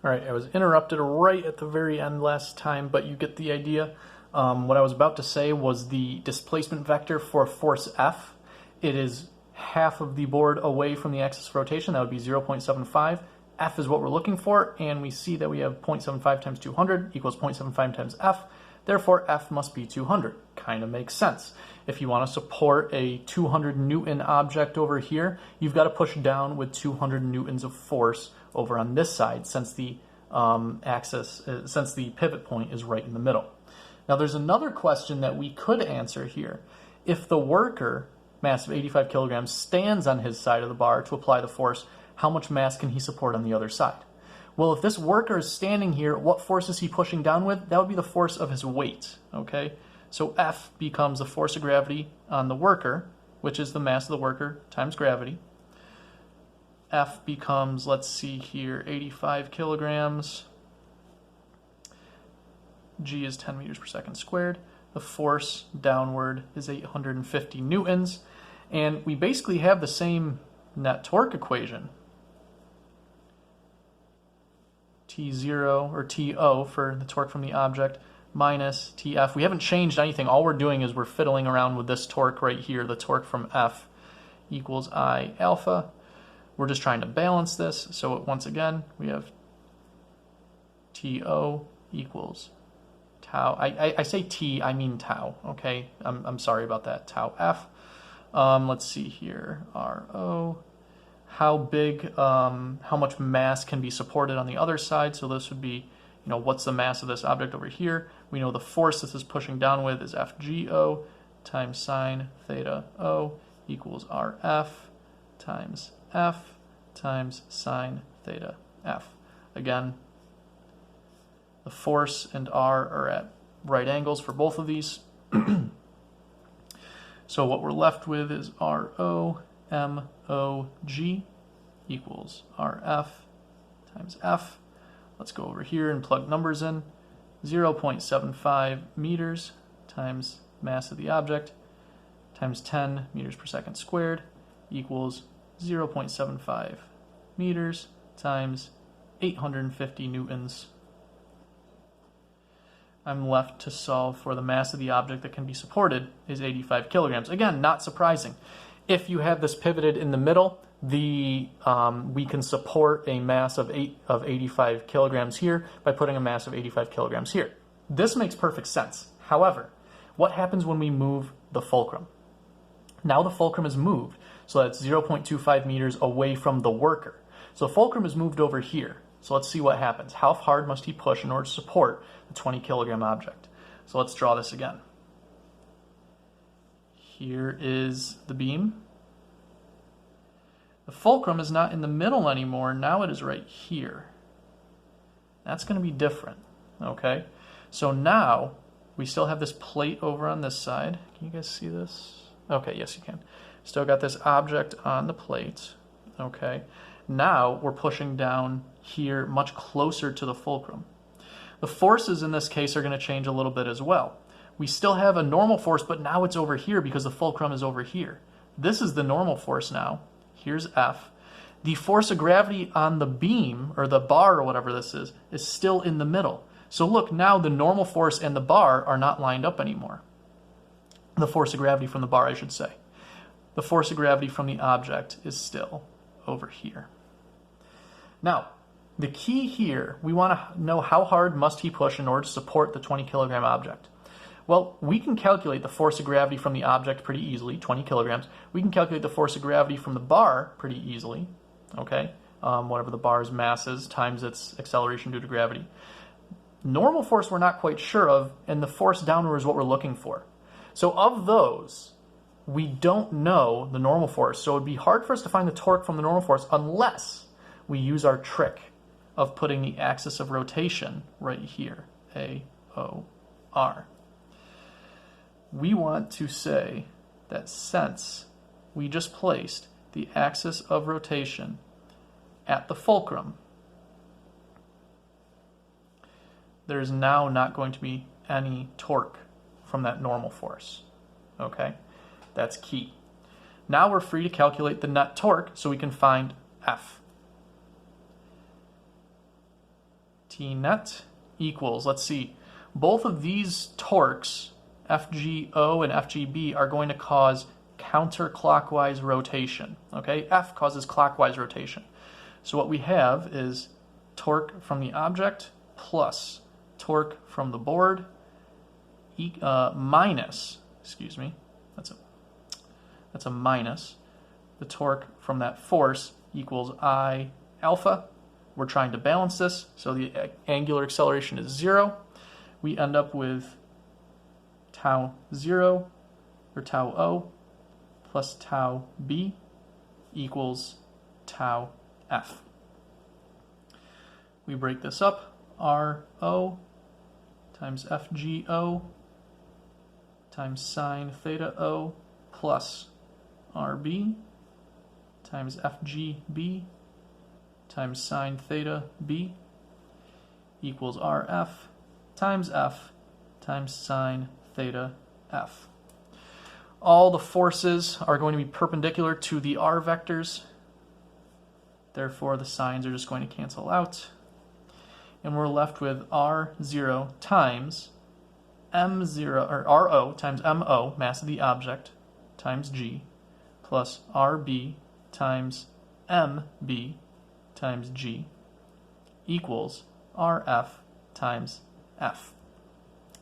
All right, I was interrupted right at the very end last time, but you get the idea. What I was about to say was the displacement vector for force F. It is half of the board away from the axis of rotation. That would be 0.75. F is what we're looking for, and we see that we have 0.75 times 200 equals 0.75 times F. Therefore, F must be 200. Kind of makes sense. If you want to support a 200 Newton object over here, you've got to push down with 200 Newtons of force over on this side, since the since the pivot point is right in the middle. Now, there's another question that we could answer here. If the worker, mass of 85 kilograms, stands on his side of the bar to apply the force, how much mass can he support on the other side? Well, if this worker is standing here, what force is he pushing down with? That would be the force of his weight, okay? So F becomes the force of gravity on the worker, which is the mass of the worker times gravity. F becomes, let's see here, 85 kilograms. G is 10 meters per second squared. The force downward is 850 newtons. And we basically have the same net torque equation. T0, or TO for the torque from the object, minus TF. We haven't changed anything. All we're doing is we're fiddling around with this torque right here. The torque from F equals I alpha. We're just trying to balance this. So once again, we have TO equals tau. I say T, I mean tau, okay? I'm sorry about that, tau F. Let's see here, RO. How big, how much mass can be supported on the other side? So this would be, what's the mass of this object over here? We know the force this is pushing down with is FGO times sine theta O equals RF times F times sine theta F. Again, the force and R are at right angles for both of these. So what we're left with is RO MOG equals RF times F. Let's go over here and plug numbers in. 0.75 meters times mass of the object times 10 meters per second squared equals 0.75 meters times 850 newtons. I'm left to solve for the mass of the object that can be supported is 85 kilograms. Again, not surprising. If you have this pivoted in the middle, we can support a mass of 85 kilograms here by putting a mass of 85 kilograms here. This makes perfect sense. However, what happens when we move the fulcrum? Now the fulcrum is moved, so that's 0.25 meters away from the worker. So the fulcrum is moved over here. So let's see what happens. How hard must he push in order to support the 20 kilogram object? So let's draw this again. Here is the beam. The fulcrum is not in the middle anymore. Now it is right here. That's going to be different, okay? So now we still have this plate over on this side. Can you guys see this? Okay, yes you can. Still got this object on the plate, okay? Now we're pushing down here much closer to the fulcrum. The forces in this case are going to change a little bit as well. We still have a normal force, but now it's over here because the fulcrum is over here. This is the normal force now. Here's F. The force of gravity on the beam, or the bar, or whatever this is still in the middle. So look, now the normal force and the bar are not lined up anymore. The force of gravity from the bar, I should say. The force of gravity from the object is still over here. Now, the key here, we want to know how hard must he push in order to support the 20 kilogram object. Well, we can calculate the force of gravity from the object pretty easily, 20 kilograms. We can calculate the force of gravity from the bar pretty easily, okay? Whatever the bar's mass is times its acceleration due to gravity. Normal force we're not quite sure of, and the force downward is what we're looking for. So of those, we don't know the normal force, so it would be hard for us to find the torque from the normal force unless we use our trick of putting the axis of rotation right here, AOR. We want to say that since we just placed the axis of rotation at the fulcrum, there's now not going to be any torque from that normal force, okay? That's key. Now we're free to calculate the net torque so we can find F. T net equals, let's see, both of these torques, FGO and FGB, are going to cause counterclockwise rotation. Okay, F causes clockwise rotation. So what we have is torque from the object plus torque from the board minus, excuse me, that's a minus, the torque from that force equals I alpha. We're trying to balance this, so the angular acceleration is 0. We end up with tau 0, or tau O, plus tau B equals tau F. We break this up, RO times FGO times sine theta O plus RB times FGB times sine theta B equals RF times F times sine theta F. All the forces are going to be perpendicular to the R vectors. Therefore, the signs are just going to cancel out. And we're left with R0 times M0, or RO times MO, mass of the object, times G, plus RB times MB times G equals RF times F.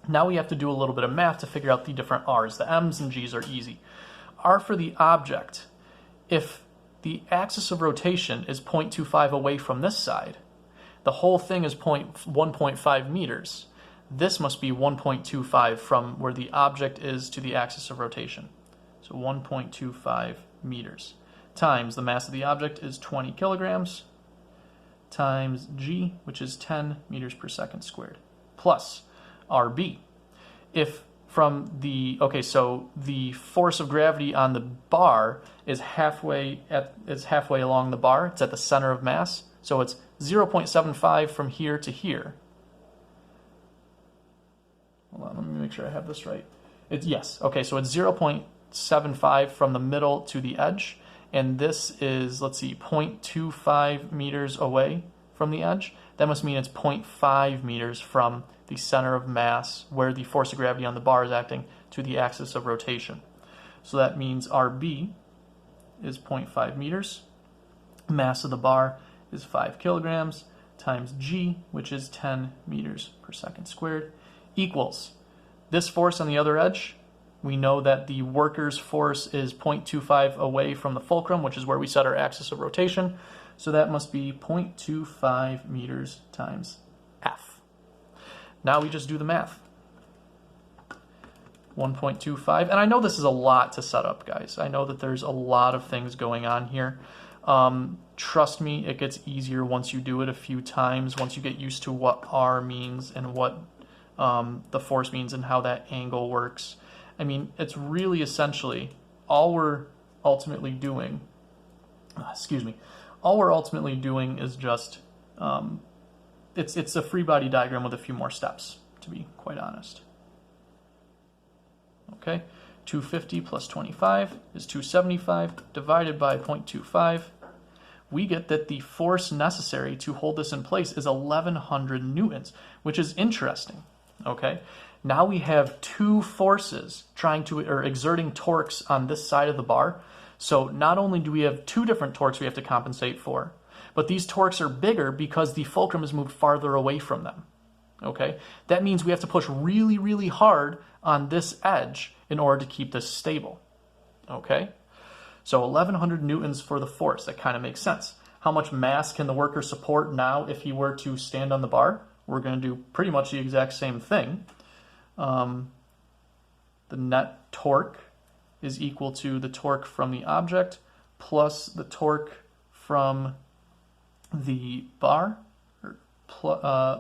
Now we have to do a little bit of math to figure out the different R's. The M's and G's are easy. R for the object. If the axis of rotation is 0.25 away from this side, the whole thing is 1.5 meters. This must be 1.25 from where the object is to the axis of rotation. So 1.25 meters times the mass of the object is 20 kilograms times G, which is 10 meters per second squared, plus RB. If from the, okay, so the force of gravity on the bar is halfway along the bar. It's at the center of mass. So it's 0.75 from here to here. Hold on, let me make sure I have this right. Yes, okay, so it's 0.75 from the middle to the edge. And this is, let's see, 0.25 meters away from the edge. That must mean it's 0.5 meters from the center of mass, where the force of gravity on the bar is acting, to the axis of rotation. So that means RB is 0.5 meters. Mass of the bar is 5 kilograms times G, which is 10 meters per second squared, equals this force on the other edge. We know that the worker's force is 0.25 away from the fulcrum, which is where we set our axis of rotation. So that must be 0.25 meters times F. Now we just do the math. 1.25, and I know this is a lot to set up, guys. I know that there's a lot of things going on here. Trust me, it gets easier once you do it a few times, once you get used to what R means and what the force means and how that angle works. I mean, it's really essentially all we're ultimately doing, all we're ultimately doing is just, it's a free body diagram with a few more steps, to be quite honest. Okay, 250 plus 25 is 275 divided by 0.25. We get that the force necessary to hold this in place is 1,100 newtons, which is interesting. Okay, now we have two forces exerting torques on this side of the bar. So not only do we have two different torques we have to compensate for, but these torques are bigger because the fulcrum is moved farther away from them. Okay, that means we have to push really, really hard on this edge in order to keep this stable. Okay, so 1,100 newtons for the force. That kind of makes sense. How much mass can the worker support now if he were to stand on the bar? We're going to do pretty much the exact same thing. The net torque is equal to the torque from the object plus the torque from the bar,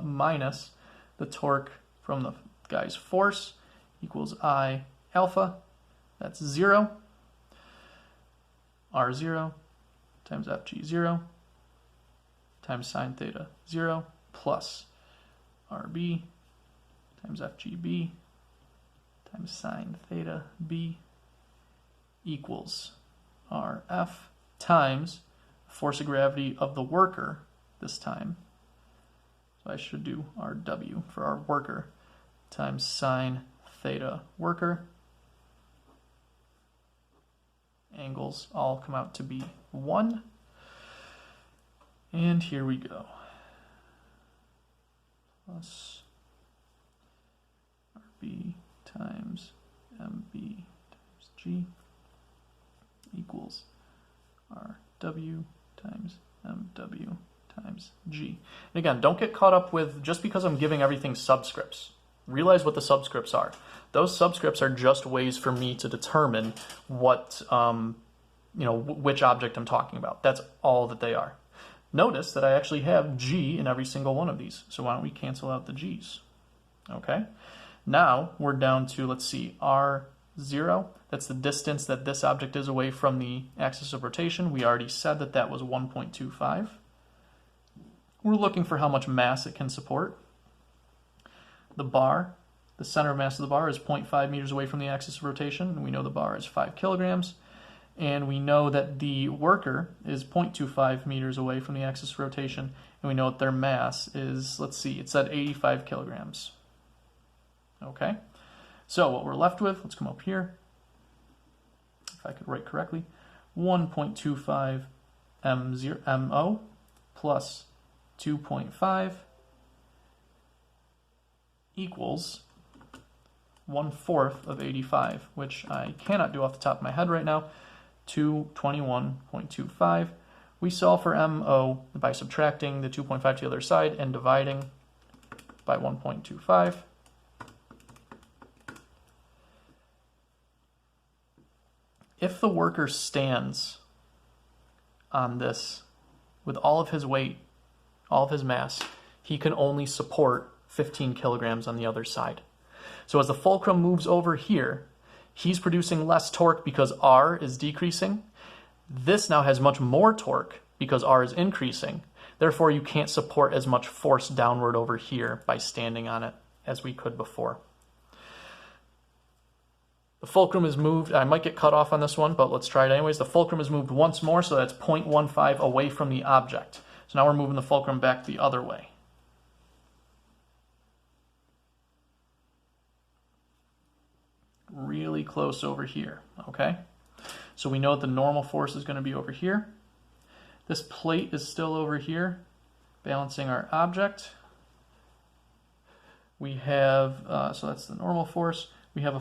minus the torque from the guy's force, equals I alpha. That's 0. R0 times FG0 times sine theta 0 plus RB times FGB times sine theta B equals RF times force of gravity of the worker this time. So I should do RW for our worker times sine theta worker. Angles all come out to be 1. And here we go. Plus RB times MB times G equals RW times MW times G. And again, don't get caught up with just because I'm giving everything subscripts. Realize what the subscripts are. Those subscripts are just ways for me to determine what, which object I'm talking about. That's all that they are. Notice that I actually have G in every single one of these. So why don't we cancel out the G's? Okay. Now we're down to, let's see, R0. That's the distance that this object is away from the axis of rotation. We already said that that was 1.25. We're looking for how much mass it can support. The bar, the center of mass of the bar is 0.5 meters away from the axis of rotation, and we know the bar is 5 kilograms. And we know that the worker is 0.25 meters away from the axis of rotation, and we know that their mass is, let's see, it's at 85 kilograms. Okay, so what we're left with, let's come up here, if I could write correctly, 1.25 MO plus 2.5 equals 1/4 of 85, which I cannot do off the top of my head right now, 221.25. We solve for MO by subtracting the 2.5 to the other side and dividing by 1.25. If the worker stands on this with all of his weight, all of his mass, he can only support 15 kilograms on the other side. So as the fulcrum moves over here, he's producing less torque because R is decreasing. This now has much more torque because R is increasing. Therefore, you can't support as much force downward over here by standing on it as we could before. The fulcrum is moved. I might get cut off on this one, but let's try it anyways. The fulcrum is moved once more, so that's 0.15 away from the object. So now we're moving the fulcrum back the other way. Really close over here, okay? So we know that the normal force is going to be over here. This plate is still over here, balancing our object. We have, so that's the normal force. We have a